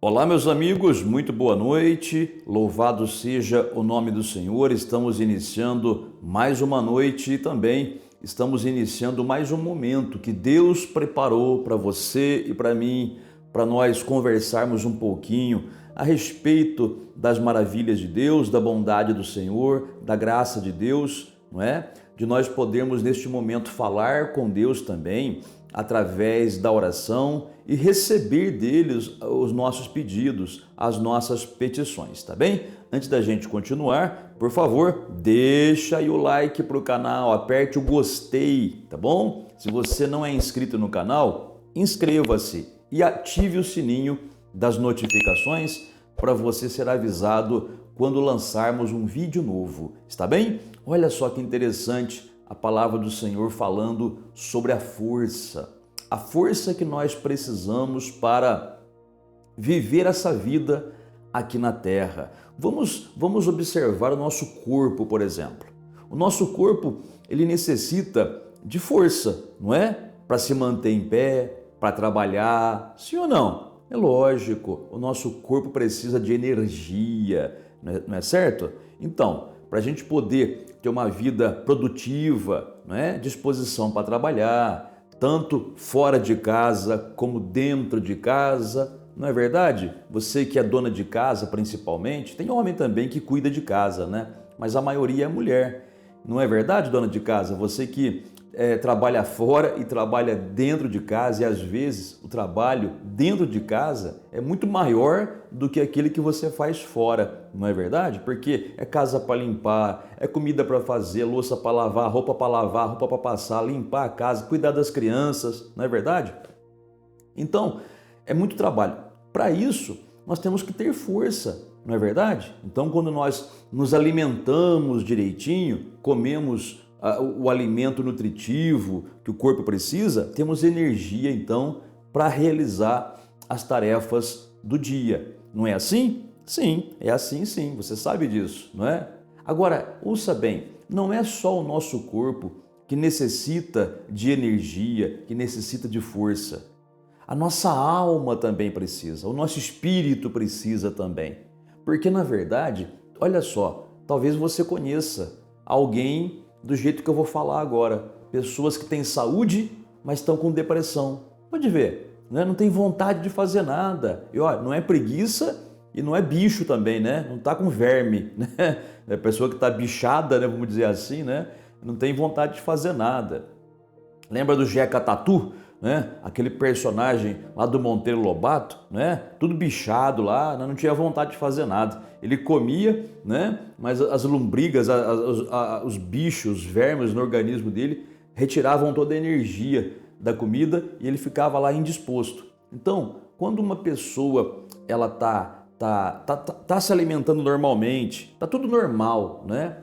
Olá, meus amigos, muito boa noite. Louvado seja o nome do Senhor. Estamos iniciando mais uma noite e também estamos iniciando mais um momento que Deus preparou para você e para mim, para nós conversarmos um pouquinho a respeito das maravilhas de Deus, da bondade do Senhor, da graça de Deus, não é? De nós podermos neste momento falar com Deus também através da oração e receber deles os nossos pedidos, as nossas petições, tá bem? Antes da gente continuar, por favor, deixa aí o like para o canal, aperte o gostei, tá bom? Se você não é inscrito no canal, inscreva-se e ative o sininho das notificações para você ser avisado quando lançarmos um vídeo novo, está bem? Olha só que interessante a palavra do Senhor falando sobre a força que nós precisamos para viver essa vida aqui na Terra. Vamos observar o nosso corpo, por exemplo. O nosso corpo, ele necessita de força, não é? Para se manter em pé, para trabalhar, sim ou não? É lógico, o nosso corpo precisa de energia, não é certo? Então, para a gente poder ter uma vida produtiva, não é? Disposição para trabalhar, tanto fora de casa como dentro de casa, não é verdade? Você que é dona de casa, principalmente, tem homem também que cuida de casa, né? Mas a maioria é mulher, não é verdade, dona de casa? Você que trabalha fora e trabalha dentro de casa, e às vezes o trabalho dentro de casa é muito maior do que aquele que você faz fora, não é verdade? Porque é casa para limpar, é comida para fazer, louça para lavar, roupa para passar, limpar a casa, cuidar das crianças, não é verdade? Então, é muito trabalho. Para isso, nós temos que ter força, não é verdade? Então, quando nós nos alimentamos direitinho, comemos o alimento nutritivo que o corpo precisa, temos energia então para realizar as tarefas do dia. Não é assim? Sim, é assim sim, você sabe disso, não é? Agora, ouça bem, não é só o nosso corpo que necessita de energia, que necessita de força. A nossa alma também precisa, o nosso espírito precisa também. Porque na verdade, olha só, talvez você conheça alguém do jeito que eu vou falar agora. Pessoas que têm saúde, mas estão com depressão. Pode ver, né? Não tem vontade de fazer nada. E ó, não é preguiça e não é bicho também, né? Não está com verme, né? É pessoa que está bichada, né? Vamos dizer assim, né? Não tem vontade de fazer nada. Lembra do Jeca Tatu? Né? Aquele personagem lá do Monteiro Lobato, né? Tudo bichado lá, não tinha vontade de fazer nada. Ele comia, né? Mas as lombrigas, os bichos, os vermes no organismo dele retiravam toda a energia da comida e ele ficava lá indisposto. Então, quando uma pessoa ela tá se alimentando normalmente, tá tudo normal, né?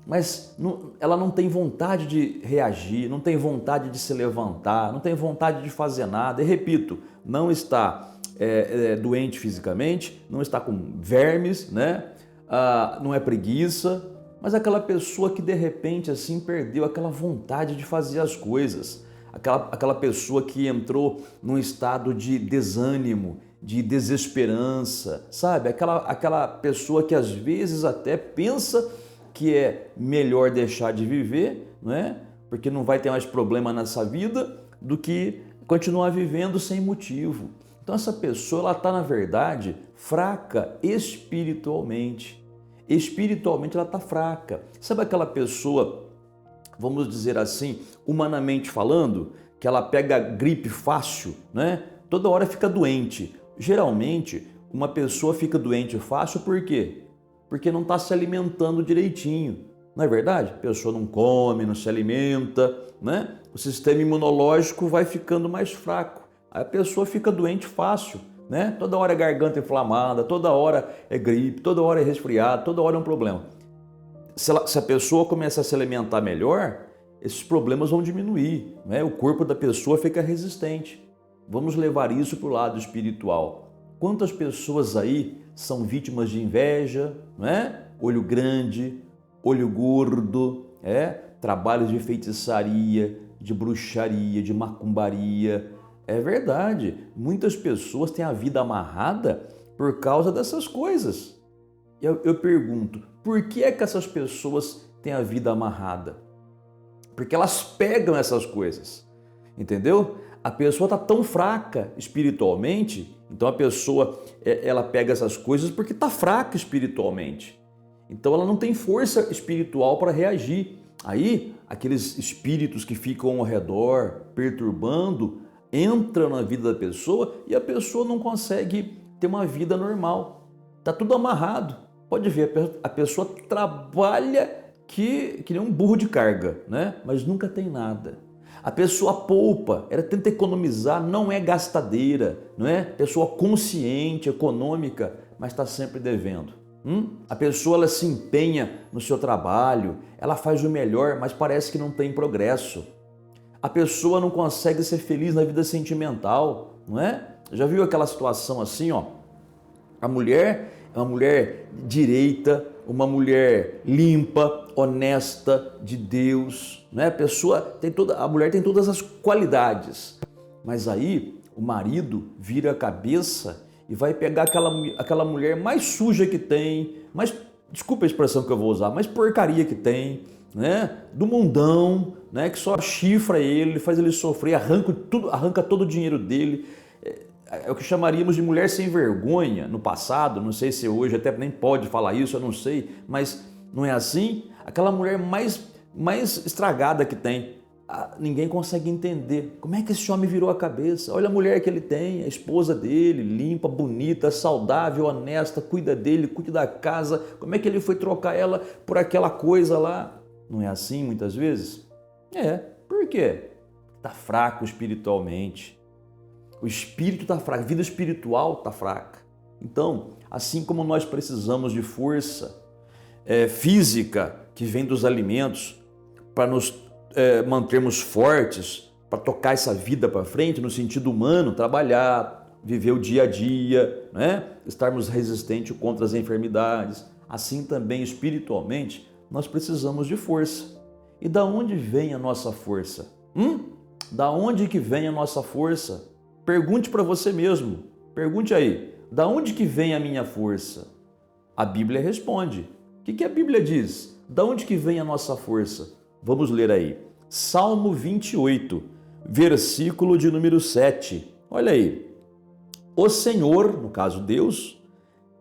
Mas ela não tem vontade de reagir, não tem vontade de se levantar, não tem vontade de fazer nada. E repito, não está doente fisicamente, não está com vermes, né? Não é preguiça, mas aquela pessoa que de repente assim perdeu aquela vontade de fazer as coisas, aquela pessoa que entrou num estado de desânimo, de desesperança, sabe? Aquela pessoa que às vezes até pensa que é melhor deixar de viver, não é? Porque não vai ter mais problema nessa vida do que continuar vivendo sem motivo. Então essa pessoa ela está na verdade fraca espiritualmente. Espiritualmente ela está fraca. Sabe aquela pessoa, vamos dizer assim, humanamente falando, que ela pega gripe fácil, né? Toda hora fica doente. Geralmente uma pessoa fica doente fácil por quê? Porque não está se alimentando direitinho, não é verdade? A pessoa não come, não se alimenta, né? O sistema imunológico vai ficando mais fraco, aí a pessoa fica doente fácil, né? Toda hora é garganta inflamada, toda hora é gripe, toda hora é resfriado, toda hora é um problema. Se a pessoa começar a se alimentar melhor, esses problemas vão diminuir, né? O corpo da pessoa fica resistente. Vamos levar isso para o lado espiritual. Quantas pessoas aí são vítimas de inveja, não é? Olho grande, olho gordo, trabalhos de feitiçaria, de bruxaria, de macumbaria. É verdade, muitas pessoas têm a vida amarrada por causa dessas coisas. Eu pergunto, por que é que essas pessoas têm a vida amarrada? Porque elas pegam essas coisas, entendeu? A pessoa está tão fraca espiritualmente, então a pessoa ela pega essas coisas porque está fraca espiritualmente. Então ela não tem força espiritual para reagir. Aí aqueles espíritos que ficam ao redor perturbando entram na vida da pessoa e a pessoa não consegue ter uma vida normal. Está tudo amarrado. Pode ver, a pessoa trabalha que nem um burro de carga, né? Mas nunca tem nada. A pessoa poupa, ela tenta economizar, não é gastadeira, não é? Pessoa consciente, econômica, mas está sempre devendo. A pessoa ela se empenha no seu trabalho, ela faz o melhor, mas parece que não tem progresso. A pessoa não consegue ser feliz na vida sentimental, não é? Já viu aquela situação assim, ó? A mulher é uma mulher direita, uma mulher limpa, honesta, de Deus, né? A mulher tem todas as qualidades, mas aí o marido vira a cabeça e vai pegar aquela mulher mais suja que tem, desculpa a expressão que eu vou usar, mais porcaria que tem, né? Do mundão, né? Que só chifra ele, faz ele sofrer, arranca todo o dinheiro dele. É o que chamaríamos de mulher sem vergonha no passado, não sei se hoje até nem pode falar isso, eu não sei, mas não é assim? Aquela mulher mais estragada que tem, ninguém consegue entender como é que esse homem virou a cabeça. Olha a mulher que ele tem, a esposa dele, limpa, bonita, saudável, honesta, cuida dele, cuida da casa, como é que ele foi trocar ela por aquela coisa lá? Não é assim muitas vezes? Por quê? Está fraco espiritualmente. O espírito está fraco, a vida espiritual está fraca. Então, assim como nós precisamos de força física que vem dos alimentos para nos mantermos fortes, para tocar essa vida para frente no sentido humano, trabalhar, viver o dia a dia, né? Estarmos resistentes contra as enfermidades, assim também espiritualmente nós precisamos de força. E da onde vem a nossa força? Da onde que vem a nossa força? Pergunte para você mesmo, pergunte aí, da onde que vem a minha força? A Bíblia responde. O que a Bíblia diz? Da onde que vem a nossa força? Vamos ler aí. Salmo 28, versículo de número 7. Olha aí. O Senhor, no caso Deus,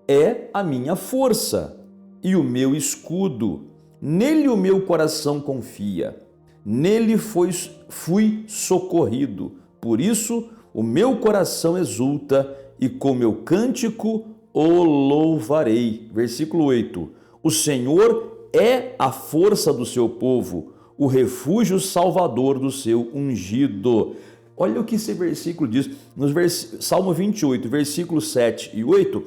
é a minha força e o meu escudo. Nele o meu coração confia. Nele fui socorrido. Por isso, o meu coração exulta e com meu cântico o louvarei. Versículo 8. O Senhor é a força do seu povo, o refúgio salvador do seu ungido. Olha o que esse versículo diz. No Salmo 28, versículos 7 e 8,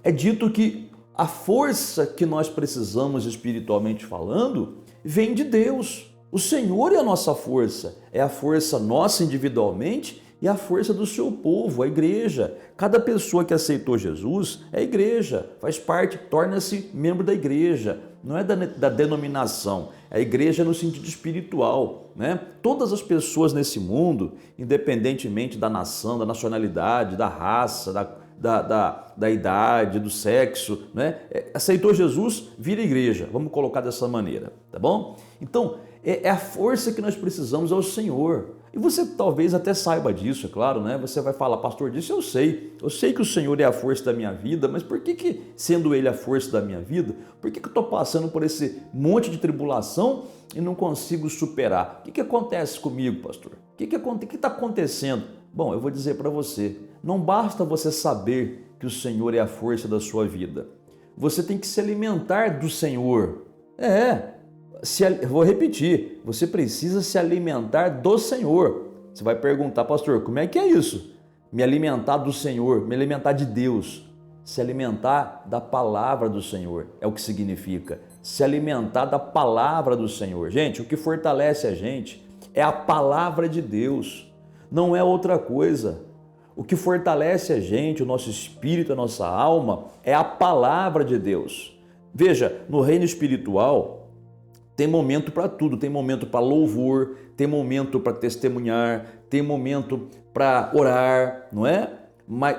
é dito que a força que nós precisamos espiritualmente falando vem de Deus. O Senhor é a nossa força, é a força nossa individualmente e a força do seu povo, a igreja. Cada pessoa que aceitou Jesus é igreja, faz parte, torna-se membro da igreja, não é da denominação, é a igreja no sentido espiritual, né? Todas as pessoas nesse mundo, independentemente da nação, da nacionalidade, da raça, da idade, do sexo, né? Aceitou Jesus, vira igreja, vamos colocar dessa maneira, tá bom? Então, é a força que nós precisamos ao Senhor. E você talvez até saiba disso, é claro, né? Você vai falar, pastor, disso eu sei que o Senhor é a força da minha vida, mas por que sendo Ele a força da minha vida, por que eu estou passando por esse monte de tribulação e não consigo superar? O que acontece comigo, pastor? O que está acontecendo? Bom, eu vou dizer para você, não basta você saber que o Senhor é a força da sua vida, você tem que se alimentar do Senhor. Vou repetir, você precisa se alimentar do Senhor. Você vai perguntar, pastor, como é que é isso? Me alimentar do Senhor, me alimentar de Deus. Se alimentar da palavra do Senhor, é o que significa. Se alimentar da palavra do Senhor. Gente, o que fortalece a gente é a palavra de Deus, não é outra coisa. O que fortalece a gente, o nosso espírito, a nossa alma, é a palavra de Deus. Veja, no reino espiritual, tem momento para tudo, tem momento para louvor, tem momento para testemunhar, tem momento para orar, não é?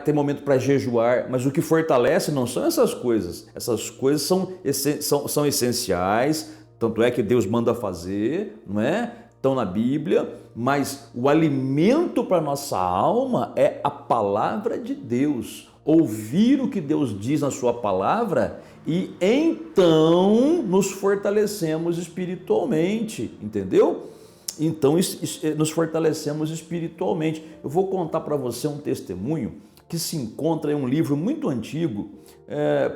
tem momento para jejuar, mas o que fortalece não são essas coisas são essenciais, tanto é que Deus manda fazer, não é? Estão na Bíblia, mas o alimento para nossa alma é a palavra de Deus, ouvir o que Deus diz na sua palavra e então nos fortalecemos espiritualmente, entendeu? Então nos fortalecemos espiritualmente. Eu vou contar para você um testemunho que se encontra em um livro muito antigo,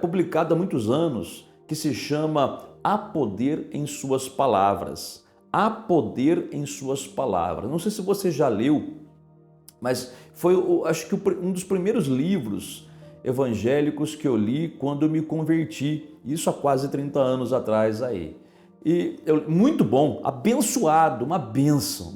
publicado há muitos anos, que se chama Há Poder em Suas Palavras. Há poder em suas palavras. Não sei se você já leu, mas foi, acho que um dos primeiros livros evangélicos que eu li quando eu me converti, isso há quase 30 anos atrás aí. E muito bom, abençoado, uma bênção,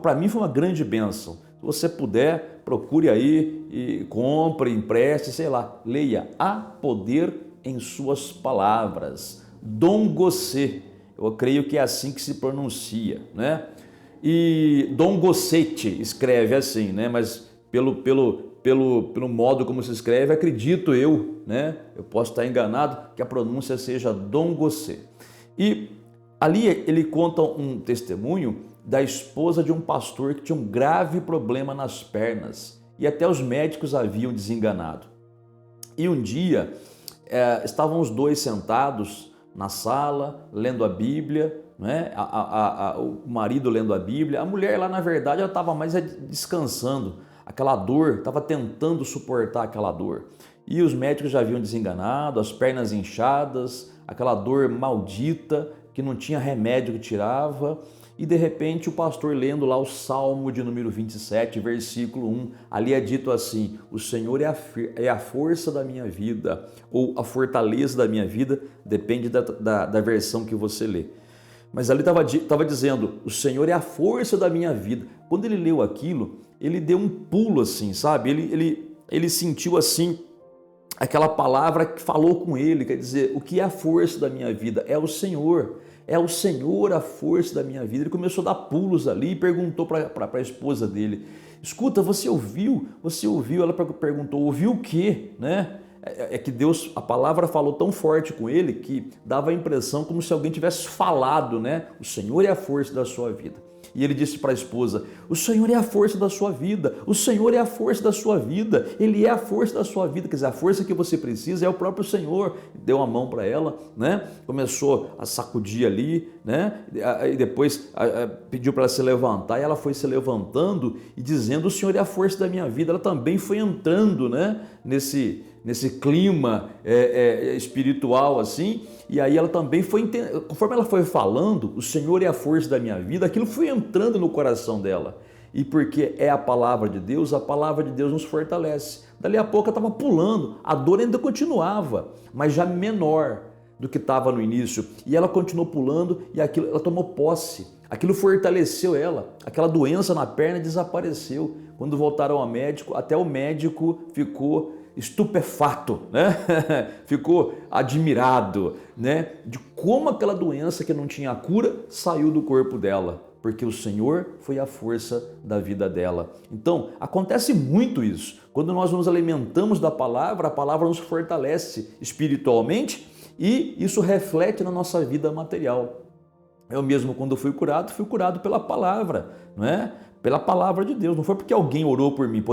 para mim foi uma grande bênção. Se você puder, procure aí e compre, empreste, sei lá, leia Há Poder em Suas Palavras, Dom Gossé. Eu creio que é assim que se pronuncia, né? E Dom Gossete escreve assim, né? Mas pelo modo como se escreve, acredito eu, né? Eu posso estar enganado, que a pronúncia seja Dom Gossé. E ali ele conta um testemunho da esposa de um pastor que tinha um grave problema nas pernas e até os médicos haviam desenganado. E um dia estavam os dois sentados na sala, lendo a Bíblia, né? O marido lendo a Bíblia, a mulher lá na verdade ela estava mais descansando, aquela dor, estava tentando suportar aquela dor. E os médicos já haviam desenganado, as pernas inchadas, aquela dor maldita que não tinha remédio que tirava. E de repente o pastor lendo lá o Salmo de número 27, versículo 1, ali é dito assim: o Senhor é a força da minha vida, ou a fortaleza da minha vida, depende da versão que você lê. Mas ali estava dizendo, o Senhor é a força da minha vida. Quando ele leu aquilo, ele deu um pulo assim, sabe? Ele sentiu assim, aquela palavra que falou com ele, quer dizer, o que é a força da minha vida? É o Senhor. É o Senhor a força da minha vida. Ele começou a dar pulos ali e perguntou para a esposa dele: escuta, você ouviu? Você ouviu? Ela perguntou: ouviu o quê? Né? É que Deus, a palavra falou tão forte com ele que dava a impressão como se alguém tivesse falado, né? O Senhor é a força da sua vida. E ele disse para a esposa: o Senhor é a força da sua vida, o Senhor é a força da sua vida, Ele é a força da sua vida, quer dizer, a força que você precisa é o próprio Senhor. Deu a mão para ela, né? Começou a sacudir ali, né? E depois pediu para ela se levantar, e ela foi se levantando e dizendo: o Senhor é a força da minha vida. Ela também foi entrando, né? Nesse clima espiritual assim, e aí ela também foi, conforme ela foi falando, o Senhor é a força da minha vida, aquilo foi entrando no coração dela, e porque é a palavra de Deus nos fortalece. Dali a pouco ela estava pulando, a dor ainda continuava, mas já menor do que estava no início, e ela continuou pulando, e aquilo, ela tomou posse, aquilo fortaleceu ela, aquela doença na perna desapareceu. Quando voltaram ao médico, até o médico ficou estupefato, né? Ficou admirado, né? De como aquela doença que não tinha cura saiu do corpo dela, porque o Senhor foi a força da vida dela. Então, acontece muito isso. Quando nós nos alimentamos da palavra, a palavra nos fortalece espiritualmente e isso reflete na nossa vida material. Eu mesmo, quando fui curado pela palavra, não é? Pela palavra de Deus, não foi porque alguém orou por mim.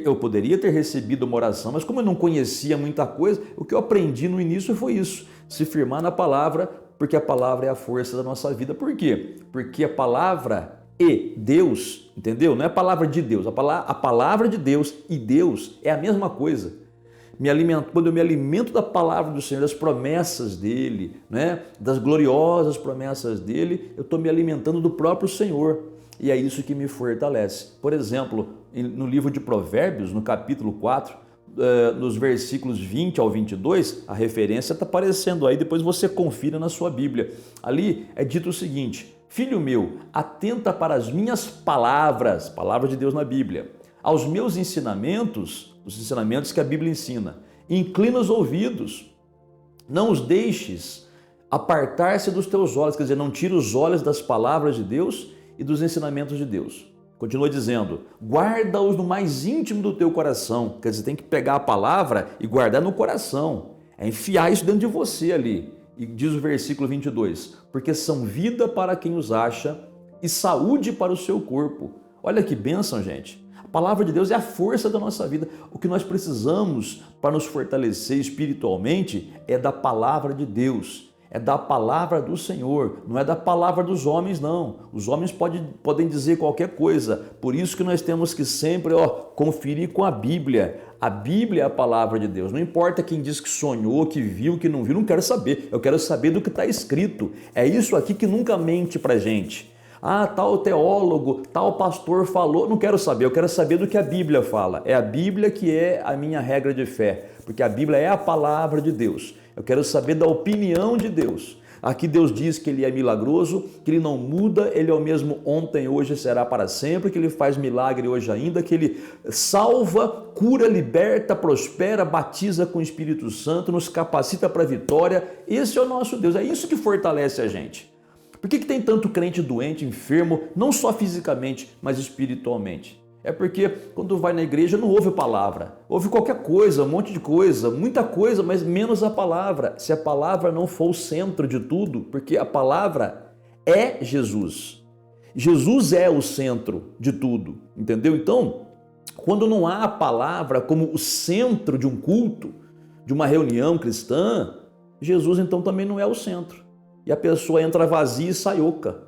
Eu poderia ter recebido uma oração, mas como eu não conhecia muita coisa, o que eu aprendi no início foi isso: se firmar na palavra, porque a palavra é a força da nossa vida. Por quê? Porque a palavra e Deus, entendeu? Não é a palavra de Deus, a palavra de Deus e Deus é a mesma coisa. Quando eu me alimento da palavra do Senhor, das promessas dele, né? Das gloriosas promessas dele, eu estou me alimentando do próprio Senhor. E é isso que me fortalece. Por exemplo, no livro de Provérbios, no capítulo 4, nos versículos 20 ao 22, a referência está aparecendo aí, depois você confira na sua Bíblia. Ali é dito o seguinte: filho meu, atenta para as minhas palavras, palavra de Deus na Bíblia, aos meus ensinamentos, os ensinamentos que a Bíblia ensina, inclina os ouvidos, não os deixes apartar-se dos teus olhos, quer dizer, não tira os olhos das palavras de Deus e dos ensinamentos de Deus. Continua dizendo, guarda-os no mais íntimo do teu coração. Quer dizer, tem que pegar a palavra e guardar no coração. É enfiar isso dentro de você ali. E diz o versículo 22, porque são vida para quem os acha e saúde para o seu corpo. Olha que bênção, gente. A palavra de Deus é a força da nossa vida. O que nós precisamos para nos fortalecer espiritualmente é da palavra de Deus. É da palavra do Senhor, não é da palavra dos homens, não. Os homens podem dizer qualquer coisa, por isso que nós temos que sempre conferir com a Bíblia. A Bíblia é a palavra de Deus, não importa quem diz que sonhou, que viu, que não viu, não quero saber. Eu quero saber do que está escrito. É isso aqui que nunca mente para a gente. Ah, tal teólogo, tal pastor falou, não quero saber, eu quero saber do que a Bíblia fala. É a Bíblia que é a minha regra de fé, porque a Bíblia é a palavra de Deus. Eu quero saber da opinião de Deus. Aqui Deus diz que Ele é milagroso, que Ele não muda, Ele é o mesmo ontem, hoje e será para sempre, que Ele faz milagre hoje ainda, que Ele salva, cura, liberta, prospera, batiza com o Espírito Santo, nos capacita para a vitória. Esse é o nosso Deus, é isso que fortalece a gente. Por que tem tanto crente doente, enfermo, não só fisicamente, mas espiritualmente? É porque quando vai na igreja não ouve palavra, ouve qualquer coisa, um monte de coisa, muita coisa, mas menos a palavra. Se a palavra não for o centro de tudo, porque a palavra é Jesus. Jesus é o centro de tudo, entendeu? Então, quando não há a palavra como o centro de um culto, de uma reunião cristã, Jesus então também não é o centro. E a pessoa entra vazia e sai oca.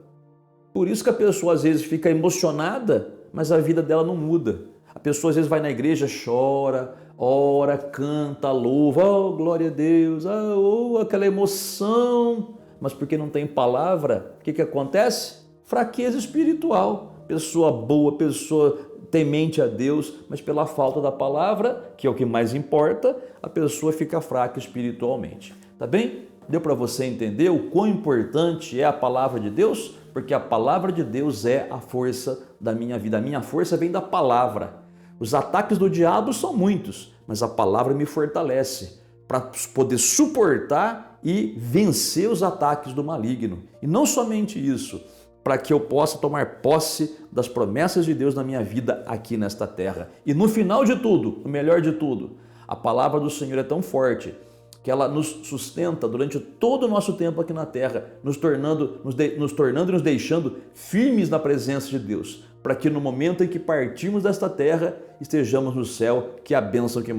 Por isso que a pessoa às vezes fica emocionada, mas a vida dela não muda. A pessoa às vezes vai na igreja, chora, ora, canta, louva, oh, glória a Deus, oh, aquela emoção. Mas porque não tem palavra, o que acontece? Fraqueza espiritual. Pessoa boa, pessoa temente a Deus, mas pela falta da palavra, que é o que mais importa, a pessoa fica fraca espiritualmente. Tá bem? Deu para você entender o quão importante é a palavra de Deus? Porque a palavra de Deus é a força da minha vida. A minha força vem da palavra. Os ataques do diabo são muitos, mas a palavra me fortalece para poder suportar e vencer os ataques do maligno. E não somente isso, para que eu possa tomar posse das promessas de Deus na minha vida aqui nesta terra. E no final de tudo, o melhor de tudo, a palavra do Senhor é tão forte que ela nos sustenta durante todo o nosso tempo aqui na terra, nos tornando e nos deixando firmes na presença de Deus, para que no momento em que partirmos desta terra, estejamos no céu, que é a bênção que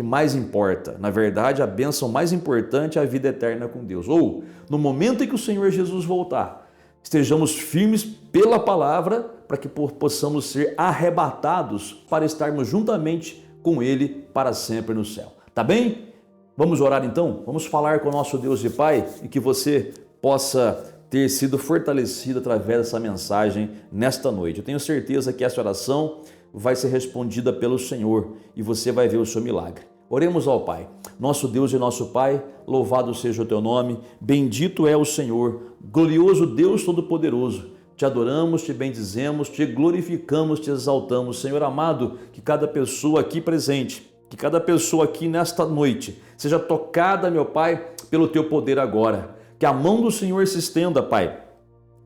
mais importa. Na verdade, a bênção mais importante é a vida eterna com Deus. Ou, no momento em que o Senhor Jesus voltar, estejamos firmes pela palavra, para que possamos ser arrebatados para estarmos juntamente com Ele para sempre no céu. Tá bem? Vamos orar então? Vamos falar com o nosso Deus e Pai e que você possa ter sido fortalecido através dessa mensagem nesta noite. Eu tenho certeza que essa oração vai ser respondida pelo Senhor e você vai ver o seu milagre. Oremos ao Pai. Nosso Deus e nosso Pai, louvado seja o teu nome, bendito é o Senhor, glorioso Deus Todo-Poderoso. Te adoramos, te bendizemos, te glorificamos, te exaltamos. Senhor amado, que cada pessoa aqui presente, que cada pessoa aqui nesta noite seja tocada, meu Pai, pelo Teu poder agora. Que a mão do Senhor se estenda, Pai,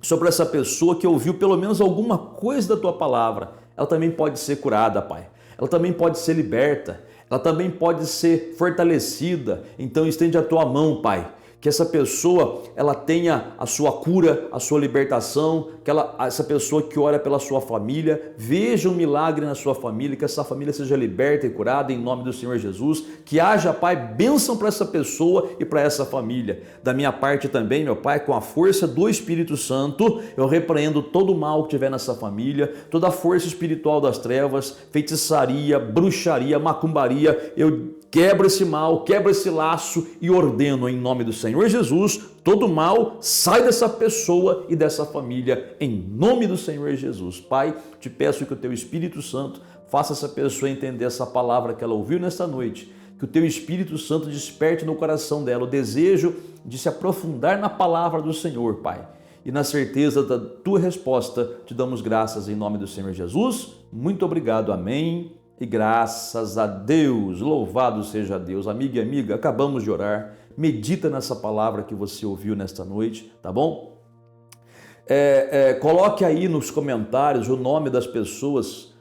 sobre essa pessoa que ouviu pelo menos alguma coisa da Tua palavra. Ela também pode ser curada, Pai. Ela também pode ser liberta. Ela também pode ser fortalecida. Então estende a Tua mão, Pai. Que essa pessoa ela tenha a sua cura, a sua libertação, que essa pessoa que ora pela sua família, veja um milagre na sua família, que essa família seja liberta e curada em nome do Senhor Jesus, que haja, Pai, bênção para essa pessoa e para essa família. Da minha parte também, meu Pai, com a força do Espírito Santo, eu repreendo todo o mal que tiver nessa família, toda a força espiritual das trevas, feitiçaria, bruxaria, macumbaria, eu quebro esse mal, quebro esse laço e ordeno em nome do Senhor Jesus, todo mal sai dessa pessoa e dessa família, em nome do Senhor Jesus. Pai, te peço que o Teu Espírito Santo faça essa pessoa entender essa palavra que ela ouviu nesta noite, que o Teu Espírito Santo desperte no coração dela o desejo de se aprofundar na palavra do Senhor, Pai. E na certeza da Tua resposta, te damos graças em nome do Senhor Jesus. Muito obrigado, amém. E graças a Deus, louvado seja Deus. Amigo e amiga, acabamos de orar, medita nessa palavra que você ouviu nesta noite, tá bom? Coloque aí nos comentários o nome das pessoas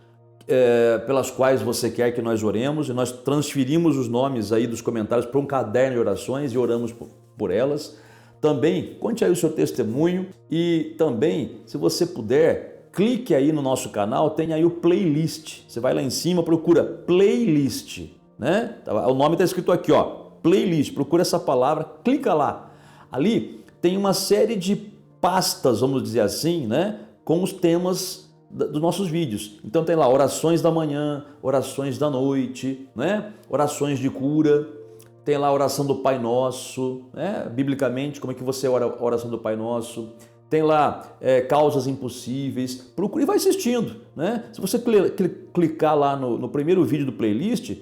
pelas quais você quer que nós oremos, e nós transferimos os nomes aí dos comentários para um caderno de orações e oramos por elas. Também conte aí o seu testemunho e também, se você puder, clique aí no nosso canal, tem aí o playlist. Você vai lá em cima, procura playlist, né? O nome está escrito aqui, ó, playlist. Procura essa palavra, clica lá. Ali tem uma série de pastas, vamos dizer assim, né? Com os temas dos nossos vídeos. Então tem lá orações da manhã, orações da noite, né? Orações de cura. Tem lá a oração do Pai Nosso, né? Biblicamente, como é que você ora a oração do Pai Nosso. Tem lá causas impossíveis. Procure e vai assistindo, né? Se você clicar lá no primeiro vídeo do playlist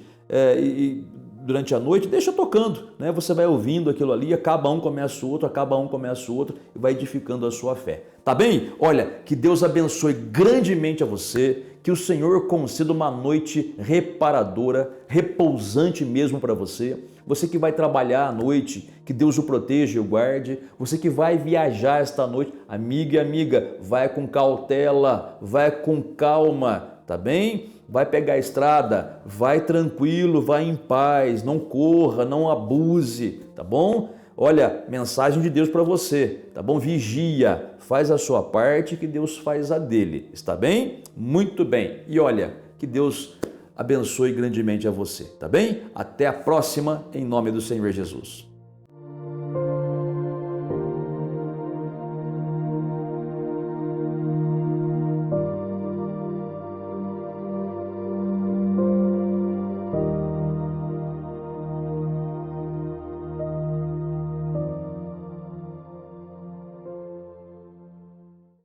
durante a noite, deixa tocando, né? Você vai ouvindo aquilo ali, acaba um, começa o outro, acaba um, começa o outro e vai edificando a sua fé. Tá bem? Olha, que Deus abençoe grandemente a você, que o Senhor conceda uma noite reparadora, repousante mesmo para você. Você que vai trabalhar à noite, que Deus o proteja e o guarde. Você que vai viajar esta noite, amiga e amiga, vai com cautela, vai com calma, tá bem? Vai pegar a estrada, vai tranquilo, vai em paz, não corra, não abuse, tá bom? Olha, mensagem de Deus para você, tá bom? Vigia, faz a sua parte que Deus faz a dele, está bem? Muito bem. E olha, que Deus abençoe grandemente a você, tá bem? Até a próxima, em nome do Senhor Jesus.